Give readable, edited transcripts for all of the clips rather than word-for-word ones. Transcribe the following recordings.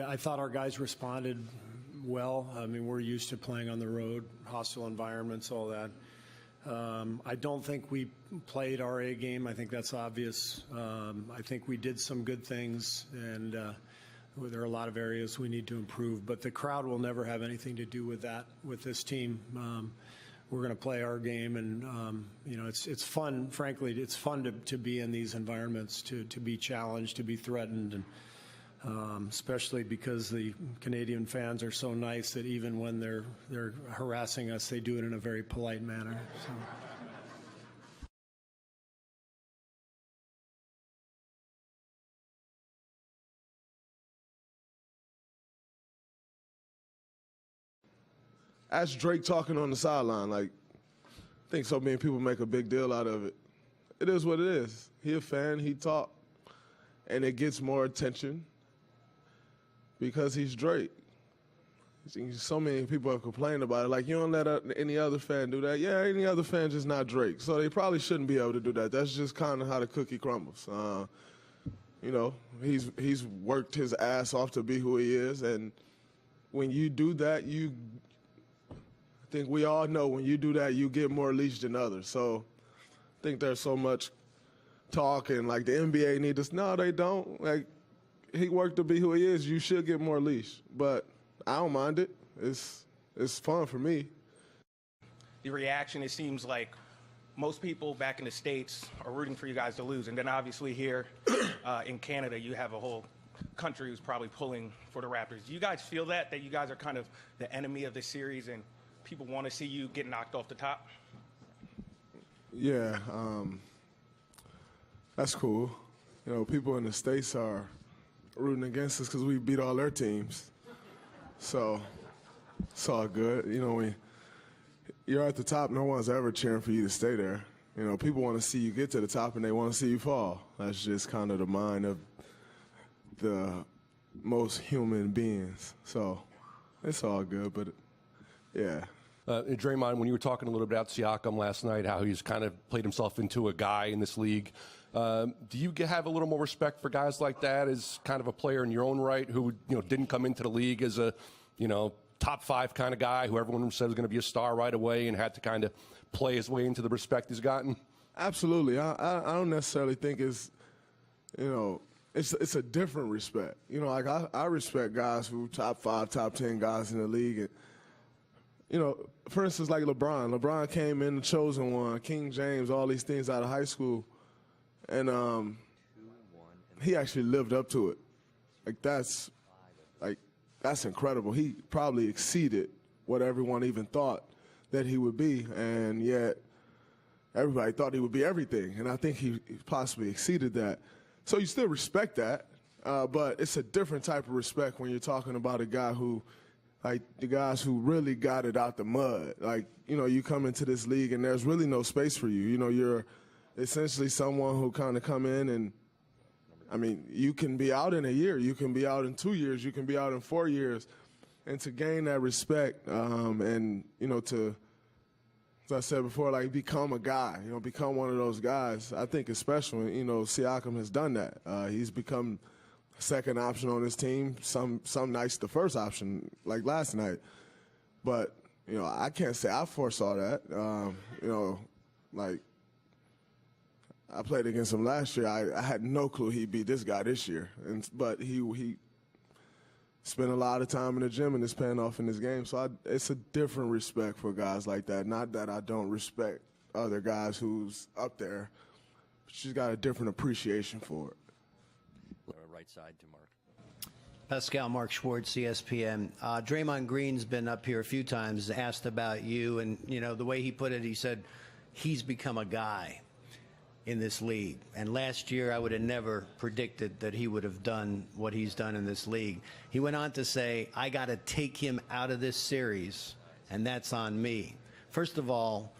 I thought our guys responded well. I mean, we're used to playing on the road, hostile environments, all that. I don't think we played our A game. I think that's obvious. I think we did some good things, and there are a lot of areas we need to improve. But the crowd will never have anything to do with that, with this team. We're going to play our game, and you know, it's fun. Frankly, it's fun to be in these environments, to be challenged, to be threatened, and especially because the Canadian fans are so nice that even when they're harassing us, they do it in a very polite manner. So. Ask Drake talking on the sideline. Like, I think so many people make a big deal out of it. It is what it is. He a fan, he talk, and it gets more attention because he's Drake. So many people have complained about it. Like, you don't let any other fan do that. Yeah, any other fan just not Drake. So they probably shouldn't be able to do that. That's just kind of how the cookie crumbles. You know, he's worked his ass off to be who he is, and when you do that, I think we all know when you do that, you get more leash than others. So I think there's so much talk, and like the NBA need this. No, they don't. Like, he worked to be who he is. You should get more leash, but I don't mind it. It's fun for me. The reaction, it seems like most people back in the States are rooting for you guys to lose, and then obviously here in Canada, you have a whole country who's probably pulling for the Raptors. Do you guys feel that you guys are kind of the enemy of the series and people want to see you get knocked off the top? Yeah, that's cool. You know, people in the States are rooting against us because we beat all their teams. So it's all good. You know, when you're at the top, no one's ever cheering for you to stay there. You know, people want to see you get to the top and they want to see you fall. That's just kind of the mind of the most human beings. So it's all good, but yeah. Draymond, when you were talking a little bit about Siakam last night, how he's kind of played himself into a guy in this league, do you have a little more respect for guys like that as kind of a player in your own right who, you know, didn't come into the league as a, you know, top five kind of guy who everyone said was going to be a star right away and had to kind of play his way into the respect he's gotten? Absolutely. I don't necessarily think it's, you know, it's a different respect. You know, like I respect guys who top 5, top 10 guys in the league. And, you know, for instance, like LeBron. LeBron came in the chosen one, King James, all these things out of high school. And he actually lived up to it. That's incredible. He probably exceeded what everyone even thought that he would be, and yet everybody thought he would be everything. And I think he possibly exceeded that. So you still respect that, but it's a different type of respect when you're talking about a guy who, like the guys who really got it out the mud. Like, you know, you come into this league and there's really no space for you. You know, you're essentially someone who kind of come in and, I mean, you can be out in a year, you can be out in 2 years, you can be out in 4 years. And to gain that respect and, you know, to, as I said before, like become a guy, you know, become one of those guys, I think is special. And, you know, Siakam has done that. He's become second option on his team, some nights the first option, like last night. But, you know, I can't say I foresaw that. You know, like I played against him last year. I had no clue he'd beat this guy this year. But he spent a lot of time in the gym and it's paying off in this game. So it's a different respect for guys like that. Not that I don't respect other guys who's up there. But she's got a different appreciation for it. Right side to Mark. Pascal, Mark Schwartz, ESPN. Draymond Green's been up here a few times, asked about you, and, you know, the way he put it, he said he's become a guy in this league. And last year, I would have never predicted that he would have done what he's done in this league. He went on to say, I got to take him out of this series, and that's on me. First of all,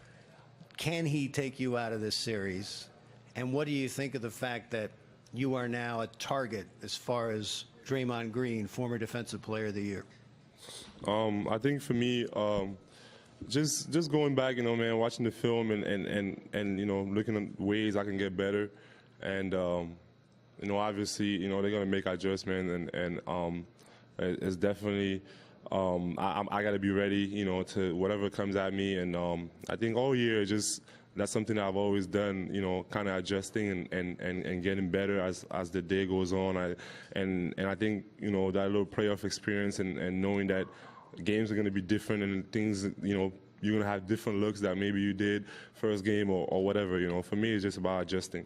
can he take you out of this series? And what do you think of the fact that you are now a target as far as Draymond Green, former Defensive Player of the Year? I think for me, just going back, you know, man, watching the film and you know, looking at ways I can get better, and you know, obviously, you know, they're gonna make adjustments, and it's definitely. I got to be ready, you know, to whatever comes at me, and I think all year that's something that I've always done, you know, kind of adjusting and getting better as the day goes on. And I think, you know, that little playoff experience and knowing that games are going to be different and things, you know, you're going to have different looks that maybe you did first game or whatever, you know. For me, it's just about adjusting.